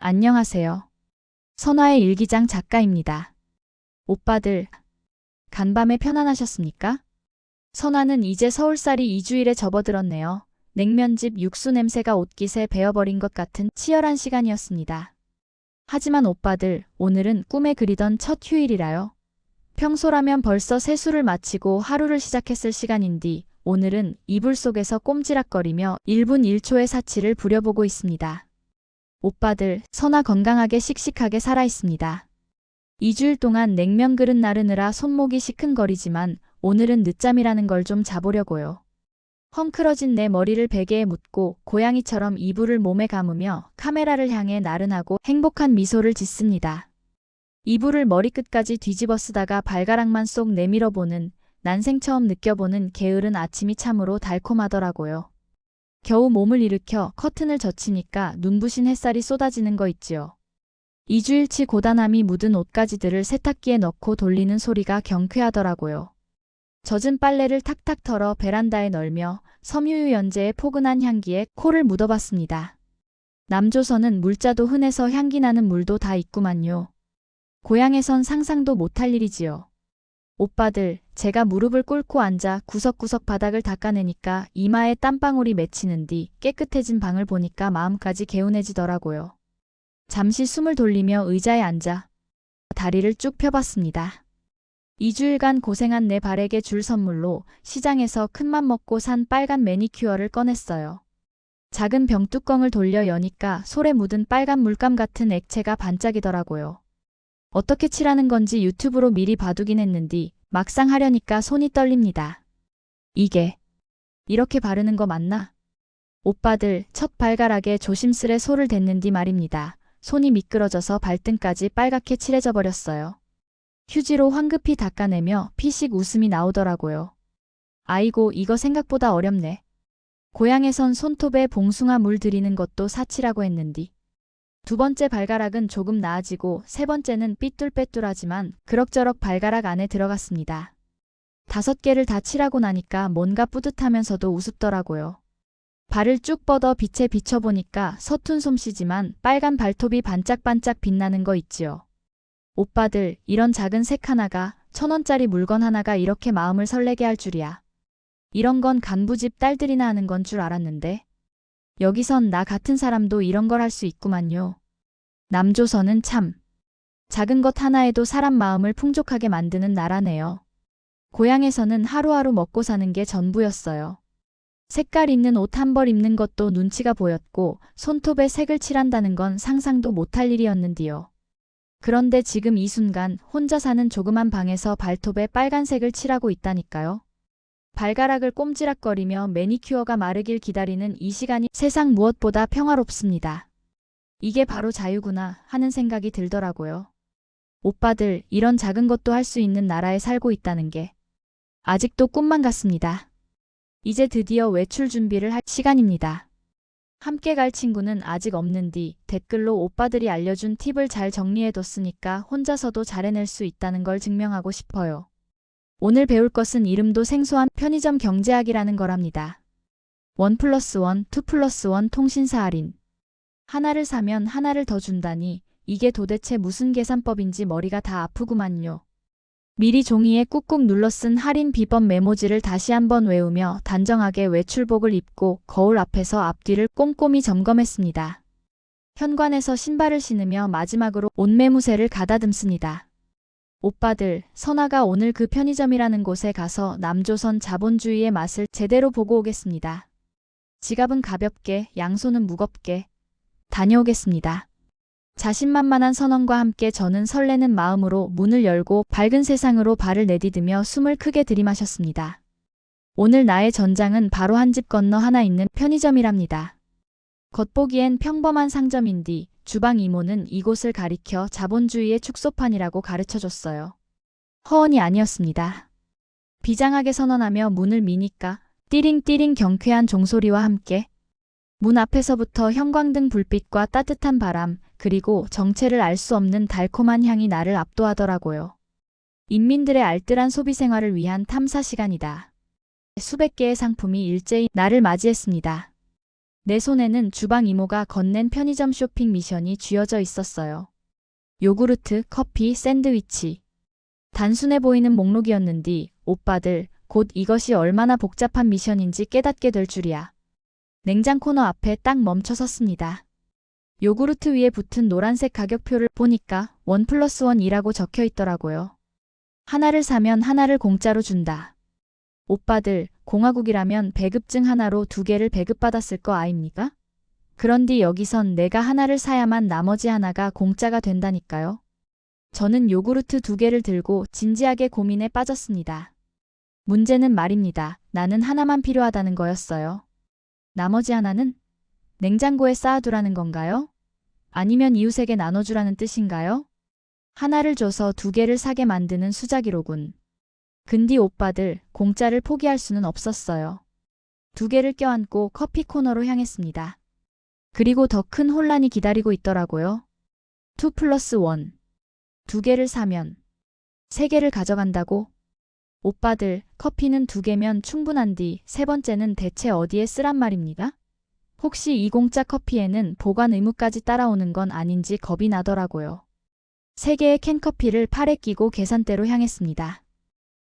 안녕하세요. 선화의 일기장 작가입니다. 오빠들, 간밤에 편안하셨습니까? 선화는 이제 서울살이 2주일에 접어들었네요. 냉면집 육수 냄새가 옷깃에 배어버린 것 같은 치열한 시간이었습니다. 하지만 오빠들, 오늘은 꿈에 그리던 첫 휴일이라요. 평소라면 벌써 세수를 마치고 하루를 시작했을 시간인데 오늘은 이불 속에서 꼼지락거리며 1분 1초의 사치를 부려보고 있습니다. 오빠들, 선화 건강하게 씩씩하게 살아있습니다. 2주일 동안 냉면 그릇 나르느라 손목이 시큰거리지만 오늘은 늦잠이라는 걸 좀 자보려고요. 헝클어진 내 머리를 베개에 묻고 고양이처럼 이불을 몸에 감으며 카메라를 향해 나른하고 행복한 미소를 짓습니다. 이불을 머리끝까지 뒤집어 쓰다가 발가락만 쏙 내밀어 보는, 난생 처음 느껴보는 게으른 아침이 참으로 달콤하더라고요. 겨우 몸을 일으켜 커튼을 젖히니까 눈부신 햇살이 쏟아지는 거 있지요. 2주일치 고단함이 묻은 옷가지들을 세탁기에 넣고 돌리는 소리가 경쾌하더라고요. 젖은 빨래를 탁탁 털어 베란다에 널며 섬유유 연제의 포근한 향기에 코를 묻어봤습니다. 남조선은 물자도 흔해서 향기 나는 물도 다 있구만요. 고향에선 상상도 못할 일이지요. 오빠들, 제가 무릎을 꿇고 앉아 구석구석 바닥을 닦아내니까 이마에 땀방울이 맺히는 뒤 깨끗해진 방을 보니까 마음까지 개운해지더라고요. 잠시 숨을 돌리며 의자에 앉아 다리를 쭉 펴봤습니다. 2주일간 고생한 내 발에게 줄 선물로 시장에서 큰맘 먹고 산 빨간 매니큐어를 꺼냈어요. 작은 병뚜껑을 돌려 여니까 솔에 묻은 빨간 물감 같은 액체가 반짝이더라고요. 어떻게 칠하는 건지 유튜브로 미리 봐두긴 했는데 막상 하려니까 손이 떨립니다. 이게 이렇게 바르는 거 맞나? 오빠들, 첫 발가락에 조심스레 솔을 댔는디 말입니다. 손이 미끄러져서 발등까지 빨갛게 칠해져 버렸어요. 휴지로 황급히 닦아내며 피식 웃음이 나오더라고요. 아이고, 이거 생각보다 어렵네. 고향에선 손톱에 봉숭아 물 들이는 것도 사치라고 했는디. 두 번째 발가락은 조금 나아지고 세 번째는 삐뚤빼뚤하지만 그럭저럭 발가락 안에 들어갔습니다. 5개를 다 칠하고 나니까 뭔가 뿌듯하면서도 우습더라고요. 발을 쭉 뻗어 빛에 비춰보니까 서툰 솜씨지만 빨간 발톱이 반짝반짝 빛나는 거 있지요. 오빠들, 이런 작은 색 하나가 1,000원짜리 물건 하나가 이렇게 마음을 설레게 할 줄이야. 이런 건 간부집 딸들이나 하는 건 줄 알았는데 여기선 나 같은 사람도 이런 걸 할 수 있구만요. 남조선은 참 작은 것 하나에도 사람 마음을 풍족하게 만드는 나라네요. 고향에서는 하루하루 먹고 사는 게 전부였어요. 색깔 있는 옷 한 벌 입는 것도 눈치가 보였고 손톱에 색을 칠한다는 건 상상도 못할 일이었는디요. 그런데 지금 이 순간 혼자 사는 조그만 방에서 발톱에 빨간색을 칠하고 있다니까요. 발가락을 꼼지락거리며 매니큐어가 마르길 기다리는 이 시간이 세상 무엇보다 평화롭습니다. 이게 바로 자유구나 하는 생각이 들더라고요. 오빠들, 이런 작은 것도 할 수 있는 나라에 살고 있다는 게 아직도 꿈만 같습니다. 이제 드디어 외출 준비를 할 시간입니다. 함께 갈 친구는 아직 없는디 댓글로 오빠들이 알려준 팁을 잘 정리해뒀으니까 혼자서도 잘 해낼 수 있다는 걸 증명하고 싶어요. 오늘 배울 것은 이름도 생소한 편의점 경제학이라는 거랍니다. 1+1, 2+1 통신사 할인. 하나를 사면 하나를 더 준다니 이게 도대체 무슨 계산법인지 머리가 다 아프구만요. 미리 종이에 꾹꾹 눌러 쓴 할인 비법 메모지를 다시 한번 외우며 단정하게 외출복을 입고 거울 앞에서 앞뒤를 꼼꼼히 점검했습니다. 현관에서 신발을 신으며 마지막으로 옷매무새를 가다듬습니다. 오빠들, 선화가 오늘 그 편의점이라는 곳에 가서 남조선 자본주의의 맛을 제대로 보고 오겠습니다. 지갑은 가볍게, 양손은 무겁게 다녀오겠습니다. 자신만만한 선언과 함께 저는 설레는 마음으로 문을 열고 밝은 세상으로 발을 내디디며 숨을 크게 들이마셨습니다. 오늘 나의 전장은 바로 한 집 건너 하나 있는 편의점이랍니다. 겉보기엔 평범한 상점인디 주방 이모는 이곳을 가리켜 자본주의의 축소판이라고 가르쳐줬어요. 허언이 아니었습니다. 비장하게 선언하며 문을 미니까 띠링띠링 경쾌한 종소리와 함께 문 앞에서부터 형광등 불빛과 따뜻한 바람, 그리고 정체를 알 수 없는 달콤한 향이 나를 압도하더라고요. 인민들의 알뜰한 소비 생활을 위한 탐사 시간이다. 수백 개의 상품이 일제히 나를 맞이했습니다. 내 손에는 주방 이모가 건넨 편의점 쇼핑 미션이 쥐어져 있었어요. 요구르트, 커피, 샌드위치. 단순해 보이는 목록이었는디 오빠들 곧 이것이 얼마나 복잡한 미션인지 깨닫게 될 줄이야. 냉장 코너 앞에 딱 멈춰 섰습니다. 요구르트 위에 붙은 노란색 가격표를 보니까 1+1이라고 적혀 있더라고요. 하나를 사면 하나를 공짜로 준다. 오빠들, 공화국이라면 배급증 하나로 2개를 배급받았을 거 아닙니까? 그런디 여기선 내가 하나를 사야만 나머지 하나가 공짜가 된다니까요. 저는 요구르트 2개를 들고 진지하게 고민에 빠졌습니다. 문제는 말입니다. 나는 하나만 필요하다는 거였어요. 나머지 하나는? 냉장고에 쌓아두라는 건가요? 아니면 이웃에게 나눠주라는 뜻인가요? 하나를 줘서 2개를 사게 만드는 수작이로군. 근디 오빠들, 공짜를 포기할 수는 없었어요. 2개를 껴안고 커피 코너로 향했습니다. 그리고 더 큰 혼란이 기다리고 있더라고요. 2+1. 2개를 사면 3개를 가져간다고? 오빠들, 커피는 2개면 충분한디 3번째는 대체 어디에 쓰란 말입니다? 혹시 이 공짜 커피에는 보관 의무까지 따라오는 건 아닌지 겁이 나더라고요. 3개의 캔커피를 팔에 끼고 계산대로 향했습니다.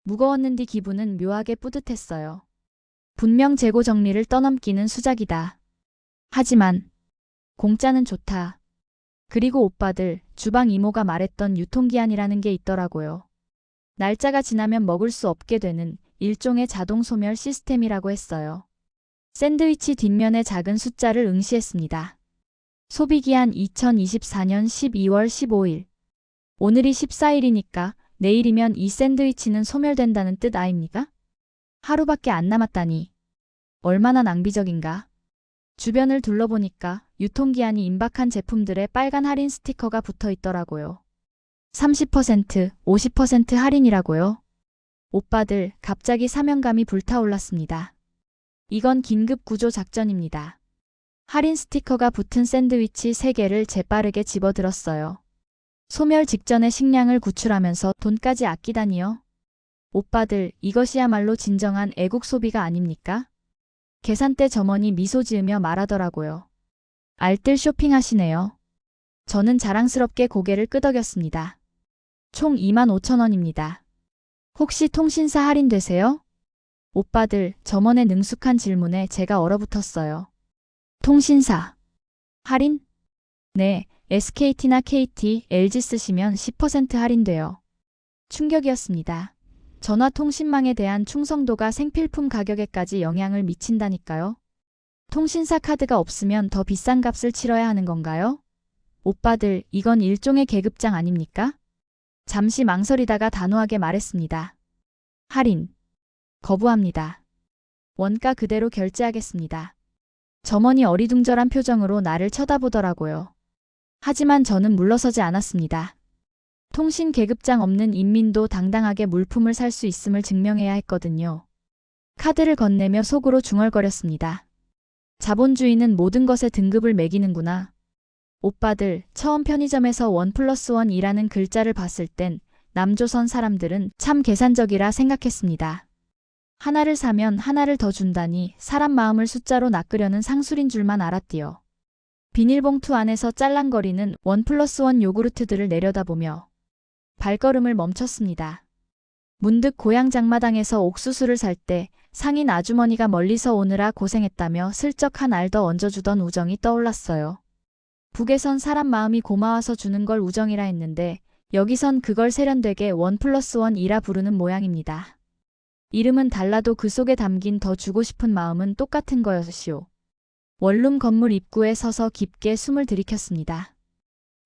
무거웠는디 기분은 묘하게 뿌듯했어요. 분명 재고 정리를 떠넘기는 수작이다. 하지만 공짜는 좋다. 그리고 오빠들, 주방 이모가 말했던 유통기한이라는 게 있더라고요. 날짜가 지나면 먹을 수 없게 되는 일종의 자동 소멸 시스템이라고 했어요. 샌드위치 뒷면에 작은 숫자를 응시했습니다. 소비기한 2024년 12월 15일. 오늘이 14일이니까 내일이면 이 샌드위치는 소멸된다는 뜻 아닙니까? 하루밖에 안 남았다니. 얼마나 낭비적인가. 주변을 둘러보니까 유통기한이 임박한 제품들의 빨간 할인 스티커가 붙어 있더라고요. 30%, 50% 할인이라고요? 오빠들, 갑자기 사명감이 불타올랐습니다. 이건 긴급 구조 작전입니다. 할인 스티커가 붙은 샌드위치 3개를 재빠르게 집어들었어요. 소멸 직전에 식량을 구출하면서 돈까지 아끼다니요. 오빠들, 이것이야말로 진정한 애국 소비가 아닙니까? 계산대 점원이 미소 지으며 말하더라고요. 알뜰 쇼핑하시네요. 저는 자랑스럽게 고개를 끄덕였습니다. 총 25,000원입니다. 혹시 통신사 할인되세요? 오빠들, 점원의 능숙한 질문에 제가 얼어붙었어요. 통신사 할인? 네, SKT나 KT, LG 쓰시면 10% 할인돼요. 충격이었습니다. 전화통신망에 대한 충성도가 생필품 가격에까지 영향을 미친다니까요. 통신사 카드가 없으면 더 비싼 값을 치러야 하는 건가요? 오빠들, 이건 일종의 계급장 아닙니까? 잠시 망설이다가 단호하게 말했습니다. 할인. 거부합니다. 원가 그대로 결제하겠습니다. 점원이 어리둥절한 표정으로 나를 쳐다보더라고요. 하지만 저는 물러서지 않았습니다. 통신 계급장 없는 인민도 당당하게 물품을 살 수 있음을 증명해야 했거든요. 카드를 건네며 속으로 중얼거렸습니다. 자본주의는 모든 것에 등급을 매기는구나. 오빠들, 처음 편의점에서 1+1이라는 글자를 봤을 땐 남조선 사람들은 참 계산적이라 생각했습니다. 하나를 사면 하나를 더 준다니 사람 마음을 숫자로 낚으려는 상술인 줄만 알았디요. 비닐봉투 안에서 짤랑거리는 1+1 요구르트들을 내려다보며 발걸음을 멈췄습니다. 문득 고향 장마당에서 옥수수를 살 때 상인 아주머니가 멀리서 오느라 고생했다며 슬쩍 한 알 더 얹어주던 우정이 떠올랐어요. 북에선 사람 마음이 고마워서 주는 걸 우정이라 했는데 여기선 그걸 세련되게 1+1이라 부르는 모양입니다. 이름은 달라도 그 속에 담긴 더 주고 싶은 마음은 똑같은 거였시오. 원룸 건물 입구에 서서 깊게 숨을 들이켰습니다.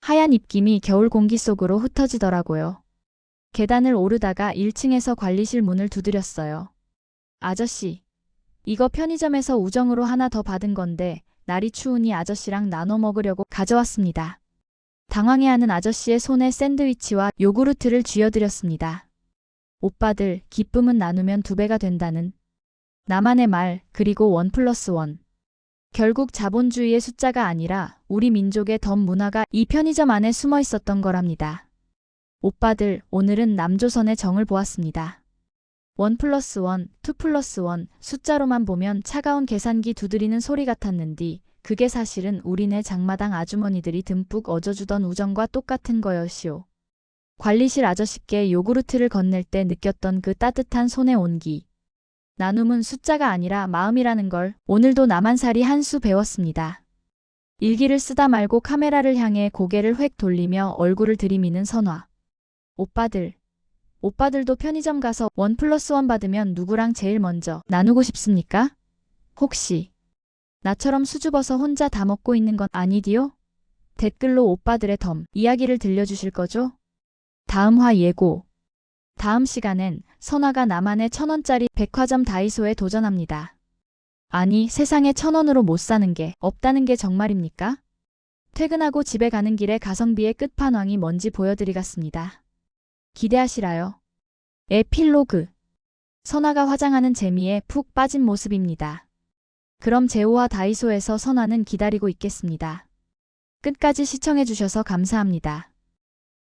하얀 입김이 겨울 공기 속으로 흩어지더라고요. 계단을 오르다가 1층에서 관리실 문을 두드렸어요. 아저씨, 이거 편의점에서 우정으로 하나 더 받은 건데 날이 추우니 아저씨랑 나눠 먹으려고 가져왔습니다. 당황해하는 아저씨의 손에 샌드위치와 요구르트를 쥐어드렸습니다. 오빠들, 기쁨은 나누면 2배가 된다는 나만의 말, 그리고 1+1. 결국 자본주의의 숫자가 아니라 우리 민족의 덤 문화가 이 편의점 안에 숨어 있었던 거랍니다. 오빠들, 오늘은 남조선의 정을 보았습니다. 1 플러스 1, 2 플러스 1 숫자로만 보면 차가운 계산기 두드리는 소리 같았는디 그게 사실은 우리네 장마당 아주머니들이 듬뿍 얻어주던 우정과 똑같은 거였시오. 관리실 아저씨께 요구르트를 건넬 때 느꼈던 그 따뜻한 손의 온기. 나눔은 숫자가 아니라 마음이라는 걸 오늘도 나만살이 한 수 배웠습니다. 일기를 쓰다 말고 카메라를 향해 고개를 획 돌리며 얼굴을 들이미는 선화. 오빠들도 편의점 가서 1 플러스 1 받으면 누구랑 제일 먼저 나누고 싶습니까? 혹시 나처럼 수줍어서 혼자 다 먹고 있는 건 아니디요? 댓글로 오빠들의 덤 이야기를 들려주실 거죠? 다음 화 예고. 다음 시간엔 선화가 나만의 1,000원짜리 백화점 다이소에 도전합니다. 아니, 세상에 1,000원으로 못 사는 게 없다는 게 정말입니까? 퇴근하고 집에 가는 길에 가성비의 끝판왕이 뭔지 보여드리겠습니다. 기대하시라요. 에필로그. 선화가 화장하는 재미에 푹 빠진 모습입니다. 그럼 제오와 다이소에서 선화는 기다리고 있겠습니다. 끝까지 시청해주셔서 감사합니다.